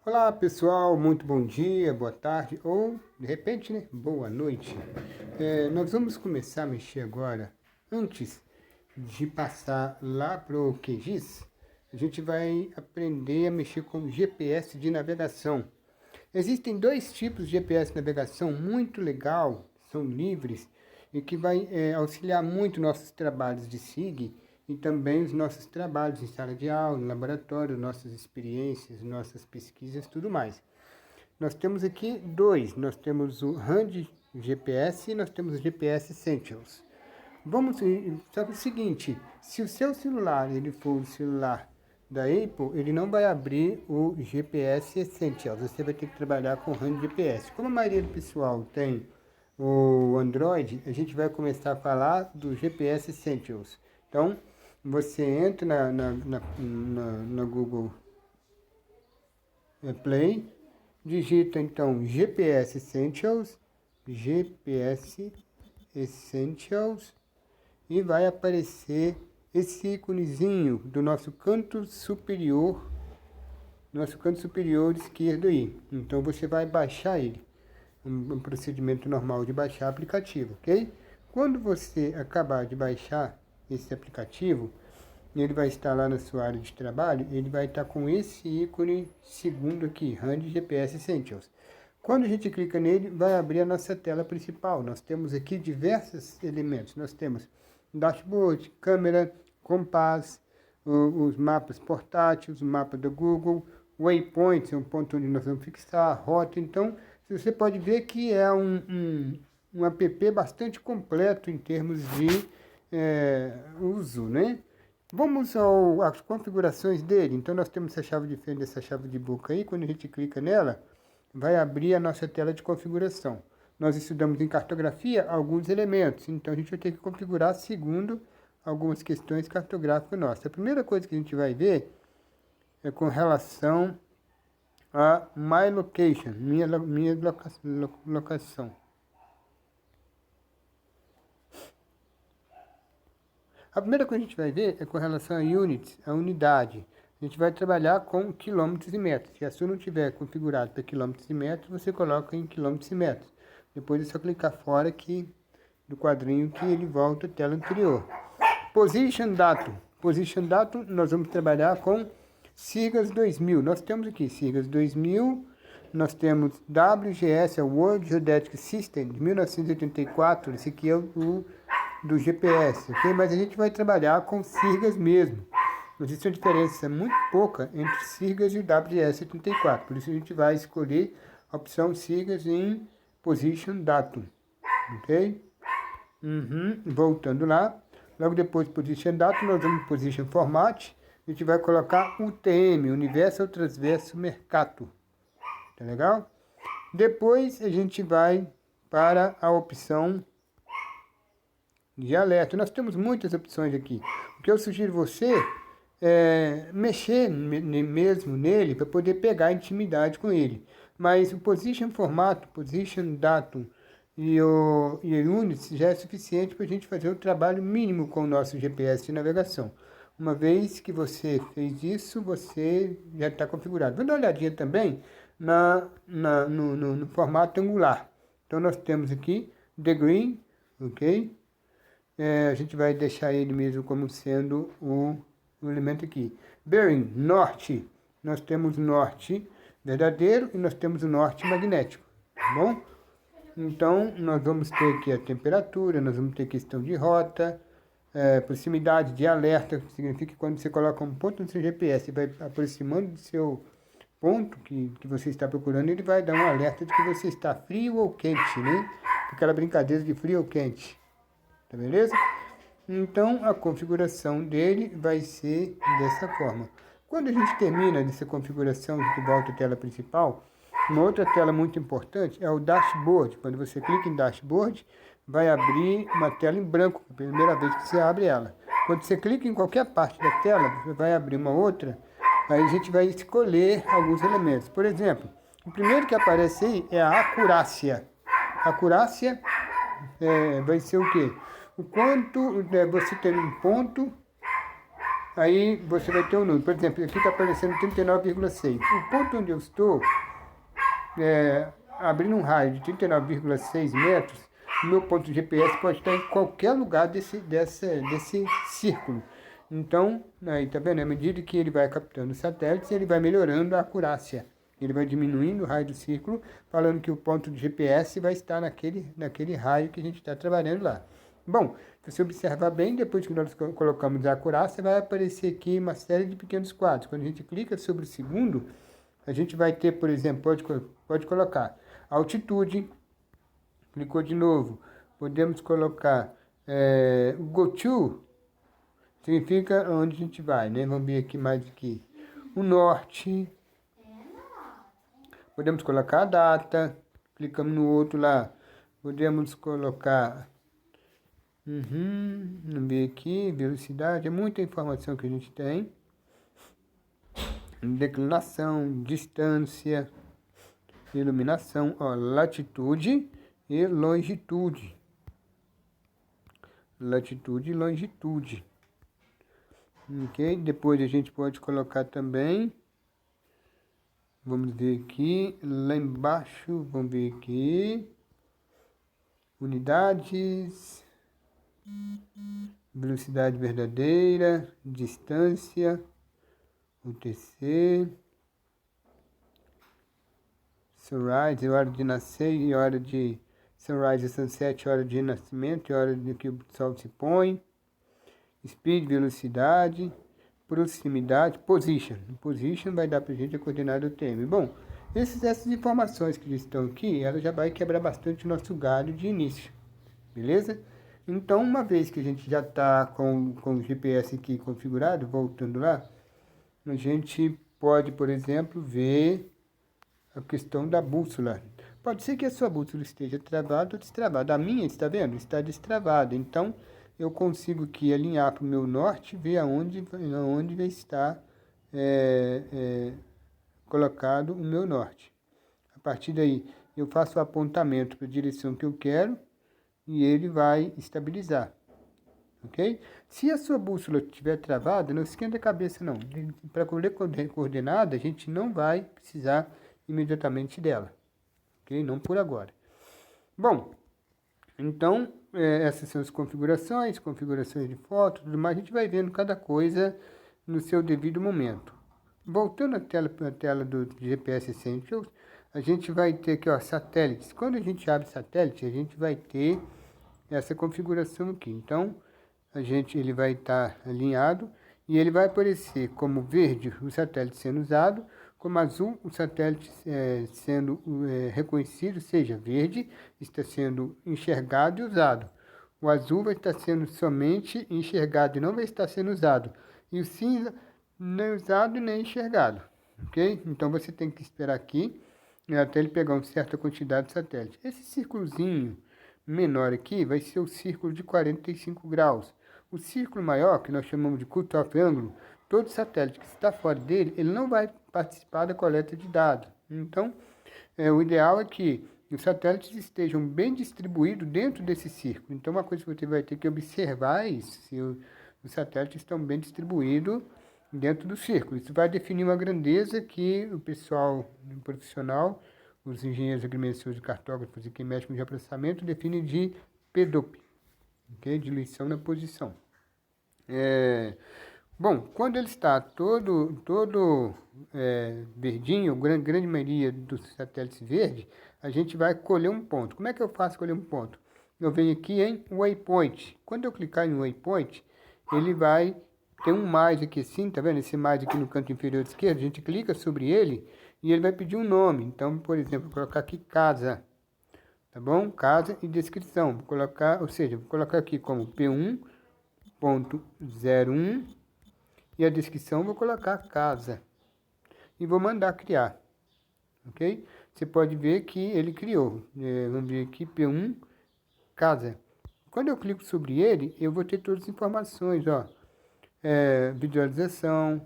Olá pessoal, muito bom dia, boa tarde ou de repente, né, boa noite. Nós vamos começar a mexer agora. Antes de passar lá para o QGIS, a gente vai aprender a mexer com GPS de navegação. Existem dois tipos de GPS de navegação muito legal, são livres e que vai auxiliar muito nossos trabalhos de SIG e também os nossos trabalhos em sala de aula, no laboratório, nossas experiências, nossas pesquisas, tudo mais. Nós temos aqui dois, nós temos o RAND GPS e nós temos o GPS Essentials. Só que é o seguinte, se o seu celular ele for o celular da Apple, ele não vai abrir o GPS Essentials, você vai ter que trabalhar com o RAND GPS. Como a maioria do pessoal tem o Android, a gente vai começar a falar do GPS Essentials. Então, você entra na Google Play, digita então GPS Essentials, e vai aparecer esse íconezinho do nosso canto superior esquerdo aí. Então você vai baixar ele, um procedimento normal de baixar aplicativo, ok? Quando você acabar de baixar esse aplicativo, ele vai estar lá na sua área de trabalho, ele vai estar com esse ícone segundo aqui, RAND GPS Essentials. Quando a gente clica nele, vai abrir a nossa tela principal. Nós temos aqui diversos elementos. Nós temos dashboard, câmera, compás, os mapas portáteis, o mapa da Google, waypoints, é um ponto onde nós vamos fixar, a rota. Então, você pode ver que é um app bastante completo em termos de uso, né? Vamos às configurações dele. Então, nós temos essa chave de fenda, essa chave de boca aí. Quando a gente clica nela, vai abrir a nossa tela de configuração. Nós estudamos em cartografia alguns elementos, então a gente vai ter que configurar segundo algumas questões cartográficas nossas. A primeira coisa que a gente vai ver é com relação a My Location, minha locação. A primeira coisa que a gente vai ver é com relação a units, a unidade. A gente vai trabalhar com quilômetros e metros. Se a sua não tiver configurado para quilômetros e metros, você coloca em quilômetros e metros. Depois é só clicar fora do quadrinho que ele volta à tela anterior. Position Datum. Position Datum, nós vamos trabalhar com SIGAS 2000. Nós temos aqui SIGAS 2000, nós temos WGS, é o World Geodetic System, de 1984. Esse aqui é o do GPS, ok? Mas a gente vai trabalhar com SIGAS mesmo. Existe uma diferença muito pouca entre SIGAS e WGS-84. Por isso a gente vai escolher a opção SIGAS em Position Datum, ok? Voltando lá, logo depois de Position Datum, nós vamos em Position Format. A gente vai colocar UTM, Universal Transverso Mercator. Tá legal? Depois a gente vai para a opção de alerta. Nós temos muitas opções aqui. O que eu sugiro você é mexer mesmo nele para poder pegar intimidade com ele. Mas o Position Formato, Position Datum e o Units já é suficiente para a gente fazer o trabalho mínimo com o nosso GPS de navegação. Uma vez que você fez isso, você já está configurado. Vou dar uma olhadinha também no formato angular. Então nós temos aqui The Green, ok? A gente vai deixar ele mesmo como sendo o elemento aqui. Bearing, norte. Nós temos norte verdadeiro e nós temos o norte magnético, tá bom? Então, nós vamos ter aqui a temperatura, nós vamos ter questão de rota, proximidade de alerta, que significa que quando você coloca um ponto no seu GPS e vai aproximando do seu ponto que você está procurando, ele vai dar um alerta de que você está frio ou quente, né? Aquela brincadeira de frio ou quente. Tá beleza? Então, a configuração dele vai ser dessa forma. Quando a gente termina essa configuração, a gente volta à tela principal. Uma outra tela muito importante é o Dashboard. Quando você clica em Dashboard, vai abrir uma tela em branco, a primeira vez que você abre ela. Quando você clica em qualquer parte da tela, vai abrir uma outra, aí a gente vai escolher alguns elementos. Por exemplo, o primeiro que aparece aí é a acurácia. A acurácia vai ser o quê? O quanto você tem um ponto Aí você vai ter um número. Por exemplo, aqui está aparecendo 39,6. O ponto onde eu estou, abrindo um raio de 39,6 metros, o meu ponto de GPS pode estar em qualquer lugar desse círculo. Então, aí tá vendo? À medida que ele vai captando os satélites, ele vai melhorando a acurácia. Ele vai diminuindo o raio do círculo, falando que o ponto de GPS vai estar naquele raio que a gente está trabalhando lá. Bom, se você observar bem, depois que nós colocamos a acurácia, vai aparecer aqui uma série de pequenos quadros. Quando a gente clica sobre o segundo, a gente vai ter, por exemplo, pode colocar altitude, clicou de novo, podemos colocar go to, significa onde a gente vai, né? Vamos ver aqui mais aqui. O norte, podemos colocar a data, clicamos no outro lá, podemos colocar, vamos ver aqui, velocidade, é muita informação que a gente tem. Declinação, distância, iluminação, ó, latitude e longitude. Latitude e longitude. Ok? Depois a gente pode colocar também, vamos ver aqui, lá embaixo, vamos ver aqui, unidades, velocidade verdadeira, distância, UTC, sunrise, hora de nascer e hora de sunrise e sunset, hora de nascimento e hora de que o sol se põe, speed, velocidade, proximidade, position. Position vai dar para a gente a coordenada do TM. Bom, essas informações que estão aqui, ela já vai quebrar bastante o nosso galho de início, beleza? Então, uma vez que a gente já está com o GPS aqui configurado, voltando lá, a gente pode, por exemplo, ver a questão da bússola. Pode ser que a sua bússola esteja travada ou destravada. A minha, está vendo? Está destravada. Então, eu consigo aqui alinhar para o meu norte e ver aonde vai estar colocado o meu norte. A partir daí, eu faço o apontamento para a direção que eu quero e ele vai estabilizar. Ok? Se a sua bússola estiver travada, não esquenta a cabeça não. Para colher coordenada, a gente não vai precisar imediatamente dela. Ok? Não por agora. Bom, então, essas são as configurações de foto, tudo mais. A gente vai vendo cada coisa no seu devido momento. Voltando à tela do GPS Essentials, a gente vai ter aqui, ó, satélites. Quando a gente abre satélite, a gente vai ter essa configuração aqui. Então, ele vai estar alinhado e ele vai aparecer como verde o satélite sendo usado, como azul o satélite sendo reconhecido, seja verde, está sendo enxergado e usado. O azul vai estar sendo somente enxergado e não vai estar sendo usado. E o cinza nem usado nem enxergado. Ok? Então você tem que esperar aqui até ele pegar uma certa quantidade de satélite. Esse círculozinho menor aqui vai ser o círculo de 45 graus. O círculo maior, que nós chamamos de cut-off ângulo, todo satélite que está fora dele, ele não vai participar da coleta de dados. Então, o ideal é que os satélites estejam bem distribuídos dentro desse círculo. Então, uma coisa que você vai ter que observar é isso, se os satélites estão bem distribuídos dentro do círculo. Isso vai definir uma grandeza que o pessoal profissional, os engenheiros agrimensores, cartógrafos e quem mexe com geoprocessamento, define de PDOP, okay? Diluição na posição. Bom, quando ele está todo verdinho, grande maioria dos satélites verdes, a gente vai colher um ponto. Como é que eu faço colher um ponto? Eu venho aqui em Waypoint. Quando eu clicar em Waypoint, ele vai ter um mais aqui assim, tá vendo? Esse mais aqui no canto inferior esquerdo, a gente clica sobre ele e ele vai pedir um nome. Então, por exemplo, vou colocar aqui casa, tá bom? Casa e descrição. Vou colocar aqui como P1.01 e a descrição vou colocar casa. E vou mandar criar, ok? Você pode ver que ele criou. Vamos ver aqui, P1, casa. Quando eu clico sobre ele, eu vou ter todas as informações, ó. Visualização,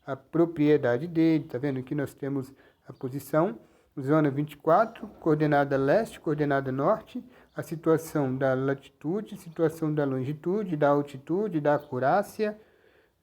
a propriedade dele, tá vendo? Aqui nós temos a posição, zona 24, coordenada leste, coordenada norte, a situação da latitude, situação da longitude, da altitude, da acurácia,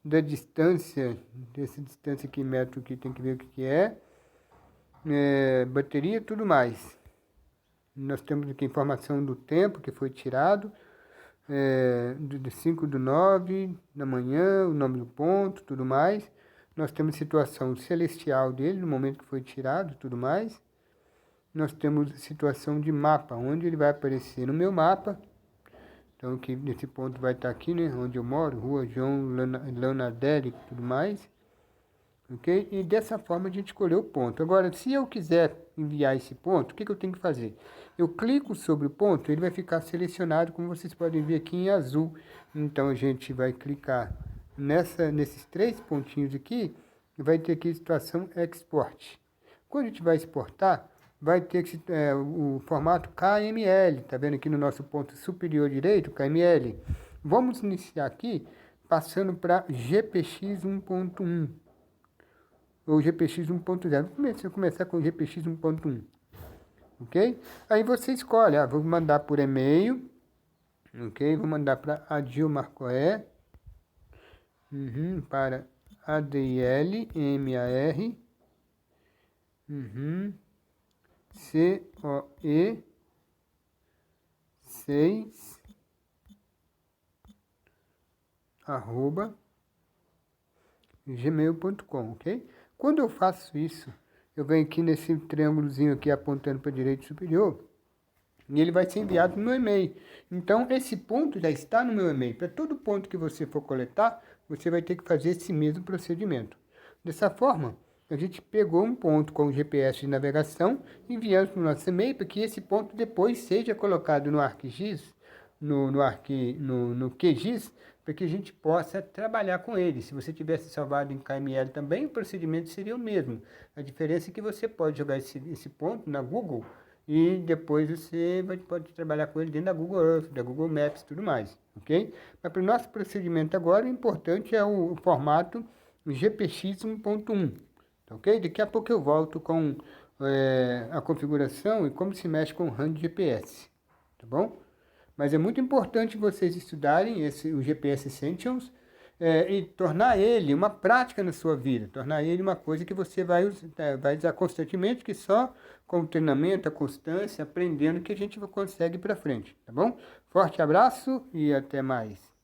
da distância, dessa distância aqui, metro aqui, tem que ver o que é, bateria e tudo mais. Nós temos aqui informação do tempo que foi tirado, de 5/9 da manhã, o nome do ponto, tudo mais. Nós temos situação celestial dele, no momento que foi tirado, tudo mais. Nós temos situação de mapa, onde ele vai aparecer no meu mapa. Então, que nesse ponto vai estar aqui, né, onde eu moro, Rua João Lanadelli e tudo mais. Ok? E dessa forma a gente escolheu o ponto. Agora, se eu quiser enviar esse ponto, o que eu tenho que fazer? Eu clico sobre o ponto, ele vai ficar selecionado, como vocês podem ver aqui em azul. Então, a gente vai clicar nesses 3 pontinhos aqui, e vai ter aqui a situação Export. Quando a gente vai exportar, vai ter o formato KML, tá vendo aqui no nosso ponto superior direito, KML. Vamos iniciar aqui, passando para GPX 1.1. Ou GPX 1.0. Vou começar com GPX 1.1. Ok? Aí você escolhe, vou mandar por e-mail. Ok? Vou mandar para Adil Marcoé. Para ADL, MAR. COE 6 @gmail.com, ok? Quando eu faço isso, eu venho aqui nesse triângulozinho aqui apontando para a direita superior e ele vai ser enviado no meu e-mail. Então, esse ponto já está no meu e-mail. Para todo ponto que você for coletar, você vai ter que fazer esse mesmo procedimento. Dessa forma, a gente pegou um ponto com o GPS de navegação, enviamos para o nosso e-mail para que esse ponto depois seja colocado no ArcGIS, no QGIS, para que a gente possa trabalhar com ele. Se você tivesse salvado em KML também, o procedimento seria o mesmo. A diferença é que você pode jogar esse ponto na Google e depois você pode trabalhar com ele dentro da Google Earth, da Google Maps e tudo mais, ok? Mas para o nosso procedimento agora, o importante é o formato GPX 1.1, ok? Daqui a pouco eu volto com a configuração e como se mexe com o RAN de GPS, tá bom? Mas é muito importante vocês estudarem o GPS Essentials e tornar ele uma prática na sua vida, tornar ele uma coisa que você vai usar constantemente, que só com o treinamento, a constância, aprendendo que a gente consegue ir para frente, tá bom? Forte abraço e até mais.